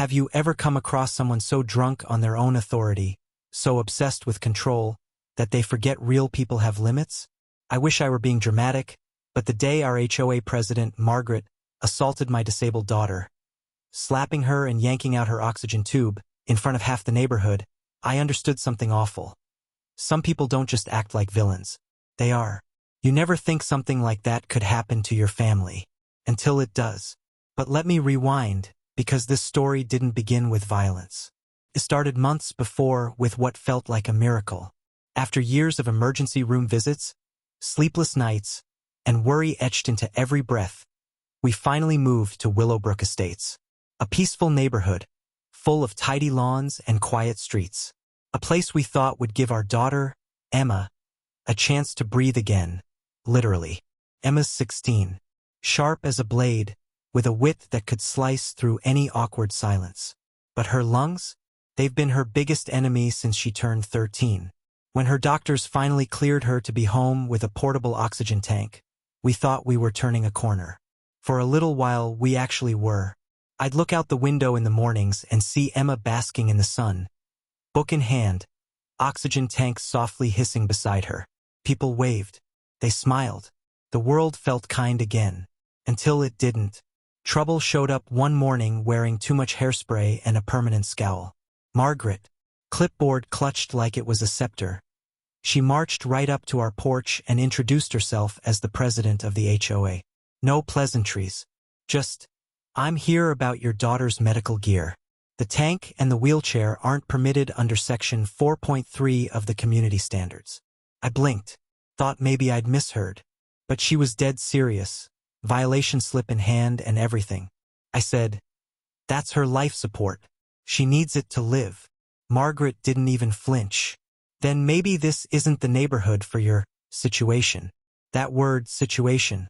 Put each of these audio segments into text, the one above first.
Have you ever come across someone so drunk on their own authority, so obsessed with control, that they forget real people have limits? I wish I were being dramatic, but the day our HOA president, Margaret, assaulted my disabled daughter, slapping her and yanking out her oxygen tube in front of half the neighborhood, I understood something awful. Some people don't just act like villains. They are. You never think something like that could happen to your family, until it does. But let me rewind, because this story didn't begin with violence. It started months before with what felt like a miracle. After years of emergency room visits, sleepless nights, and worry etched into every breath, we finally moved to Willowbrook Estates, a peaceful neighborhood, full of tidy lawns and quiet streets. A place we thought would give our daughter, Emma, a chance to breathe again, literally. Emma's 16, sharp as a blade, with a wit that could slice through any awkward silence. But her lungs? They've been her biggest enemy since she turned 13. When her doctors finally cleared her to be home with a portable oxygen tank, we thought we were turning a corner. For a little while, we actually were. I'd look out the window in the mornings and see Emma basking in the sun, book in hand, oxygen tank softly hissing beside her. People waved. They smiled. The world felt kind again. Until it didn't. Trouble showed up one morning wearing too much hairspray and a permanent scowl. Margaret, clipboard clutched like it was a scepter. She marched right up to our porch and introduced herself as the president of the HOA. No pleasantries. Just, I'm here about your daughter's medical gear. The tank and the wheelchair aren't permitted under Section 4.3 of the community standards. I blinked, thought maybe I'd misheard. But she was dead serious, violation slip in hand and everything. I said, that's her life support. She needs it to live. Margaret didn't even flinch. Then maybe this isn't the neighborhood for your situation. That word, situation,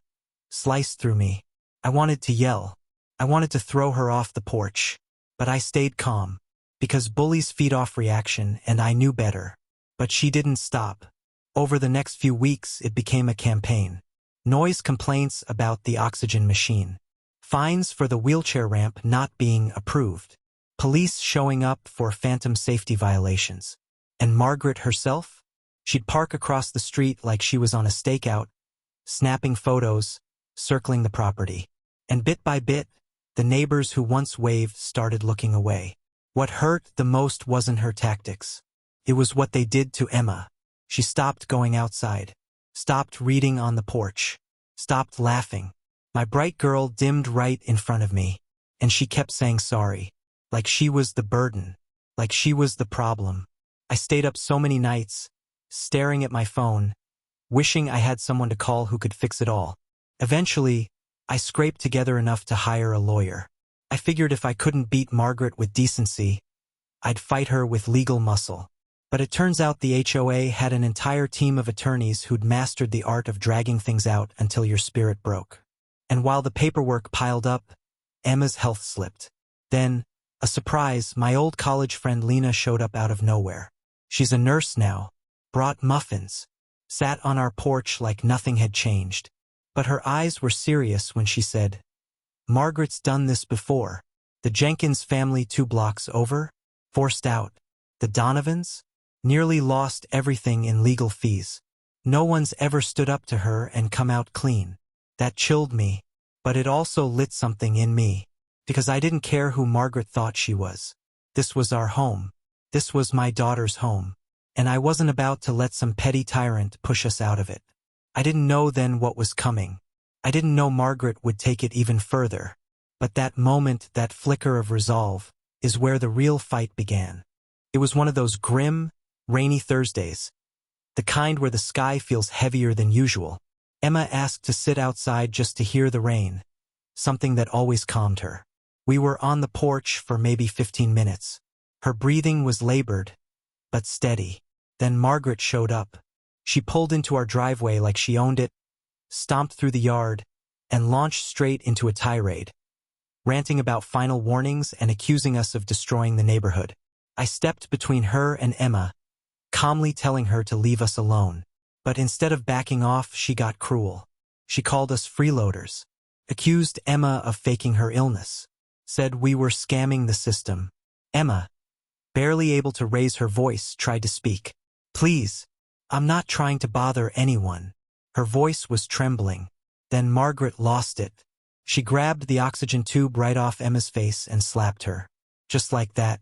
sliced through me. I wanted to yell. I wanted to throw her off the porch. But I stayed calm, because bullies feed off reaction and I knew better. But she didn't stop. Over the next few weeks, it became a campaign. Noise complaints about the oxygen machine. Fines for the wheelchair ramp not being approved. Police showing up for phantom safety violations. And Margaret herself? She'd park across the street like she was on a stakeout, snapping photos, circling the property. And bit by bit, the neighbors who once waved started looking away. What hurt the most wasn't her tactics. It was what they did to Emma. She stopped going outside, stopped reading on the porch, stopped laughing. My bright girl dimmed right in front of me, and she kept saying sorry, like she was the burden, like she was the problem. I stayed up so many nights, staring at my phone, wishing I had someone to call who could fix it all. Eventually, I scraped together enough to hire a lawyer. I figured if I couldn't beat Margaret with decency, I'd fight her with legal muscle. But it turns out the HOA had an entire team of attorneys who'd mastered the art of dragging things out until your spirit broke. And while the paperwork piled up, Emma's health slipped. Then, a surprise, my old college friend Lena showed up out of nowhere. She's a nurse now, brought muffins, sat on our porch like nothing had changed. But her eyes were serious when she said, Margaret's done this before. The Jenkins family 2 blocks over, forced out. The Donovans? Nearly lost everything in legal fees. No one's ever stood up to her and come out clean. That chilled me, but it also lit something in me. Because I didn't care who Margaret thought she was. This was our home. This was my daughter's home. And I wasn't about to let some petty tyrant push us out of it. I didn't know then what was coming. I didn't know Margaret would take it even further. But that moment, that flicker of resolve, is where the real fight began. It was one of those grim, rainy Thursdays. The kind where the sky feels heavier than usual. Emma asked to sit outside just to hear the rain. Something that always calmed her. We were on the porch for maybe 15 minutes. Her breathing was labored, but steady. Then Margaret showed up. She pulled into our driveway like she owned it, stomped through the yard, and launched straight into a tirade, ranting about final warnings and accusing us of destroying the neighborhood. I stepped between her and Emma, calmly telling her to leave us alone. But instead of backing off, she got cruel. She called us freeloaders, accused Emma of faking her illness, said we were scamming the system. Emma, barely able to raise her voice, tried to speak. Please, I'm not trying to bother anyone. Her voice was trembling. Then Margaret lost it. She grabbed the oxygen tube right off Emma's face and slapped her. Just like that.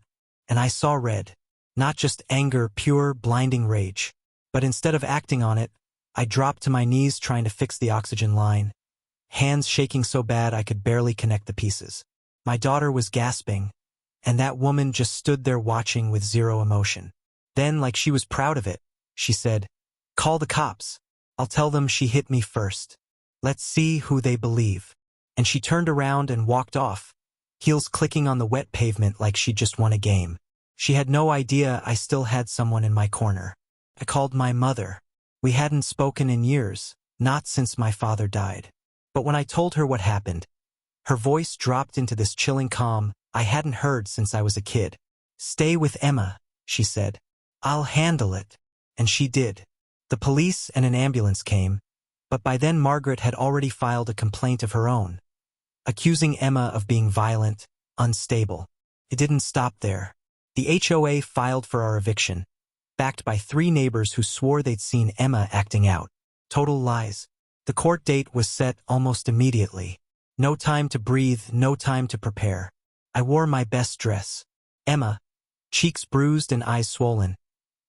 And I saw red. Not just anger, pure, blinding rage. But instead of acting on it, I dropped to my knees trying to fix the oxygen line, hands shaking so bad I could barely connect the pieces. My daughter was gasping, and that woman just stood there watching with zero emotion. Then, like she was proud of it, she said, "Call the cops. I'll tell them she hit me first. Let's see who they believe." And she turned around and walked off, heels clicking on the wet pavement like she'd just won a game. She had no idea I still had someone in my corner. I called my mother. We hadn't spoken in years, not since my father died. But when I told her what happened, her voice dropped into this chilling calm I hadn't heard since I was a kid. "Stay with Emma," she said. "I'll handle it." And she did. The police and an ambulance came, but by then Margaret had already filed a complaint of her own, accusing Emma of being violent, unstable. It didn't stop there. The HOA filed for our eviction, backed by 3 neighbors who swore they'd seen Emma acting out. Total lies. The court date was set almost immediately. No time to breathe, no time to prepare. I wore my best dress. Emma, cheeks bruised and eyes swollen,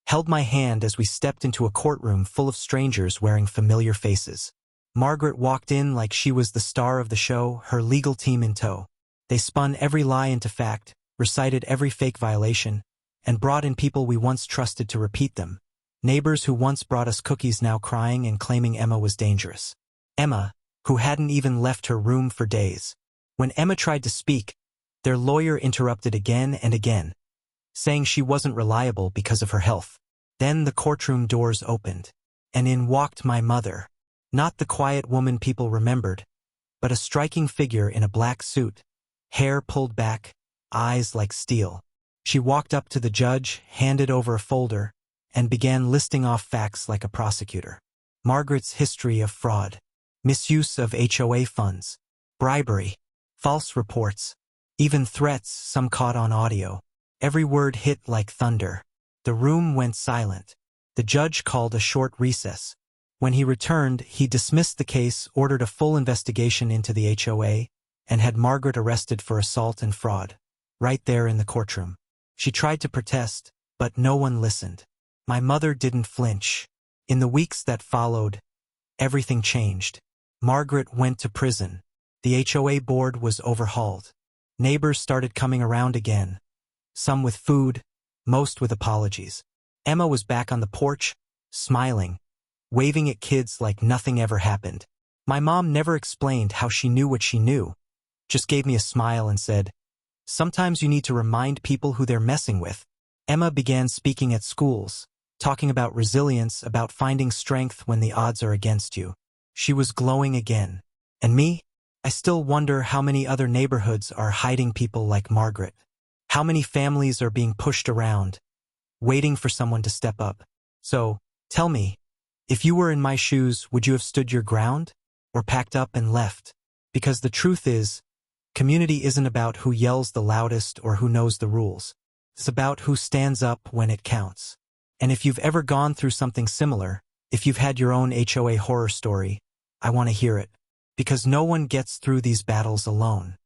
held my hand as we stepped into a courtroom full of strangers wearing familiar faces. Margaret walked in like she was the star of the show, her legal team in tow. They spun every lie into fact, recited every fake violation, and brought in people we once trusted to repeat them. Neighbors who once brought us cookies now crying and claiming Emma was dangerous. Emma, who hadn't even left her room for days. When Emma tried to speak, their lawyer interrupted again and again, saying she wasn't reliable because of her health. Then the courtroom doors opened, and in walked my mother. Not the quiet woman people remembered, but a striking figure in a black suit, hair pulled back, eyes like steel. She walked up to the judge, handed over a folder, and began listing off facts like a prosecutor. Margaret's history of fraud, misuse of HOA funds, bribery, false reports, even threats some caught on audio. Every word hit like thunder. The room went silent. The judge called a short recess. When he returned, he dismissed the case, ordered a full investigation into the HOA, and had Margaret arrested for assault and fraud, right there in the courtroom. She tried to protest, but no one listened. My mother didn't flinch. In the weeks that followed, everything changed. Margaret went to prison. The HOA board was overhauled. Neighbors started coming around again, some with food, most with apologies. Emma was back on the porch, smiling, waving at kids like nothing ever happened. My mom never explained how she knew what she knew, just gave me a smile and said, "Sometimes you need to remind people who they're messing with." Emma began speaking at schools, talking about resilience, about finding strength when the odds are against you. She was glowing again. And me? I still wonder how many other neighborhoods are hiding people like Margaret. How many families are being pushed around, waiting for someone to step up. So, tell me, if you were in my shoes, would you have stood your ground? Or packed up and left? Because the truth is, community isn't about who yells the loudest or who knows the rules. It's about who stands up when it counts. And if you've ever gone through something similar, if you've had your own HOA horror story, I want to hear it. Because no one gets through these battles alone.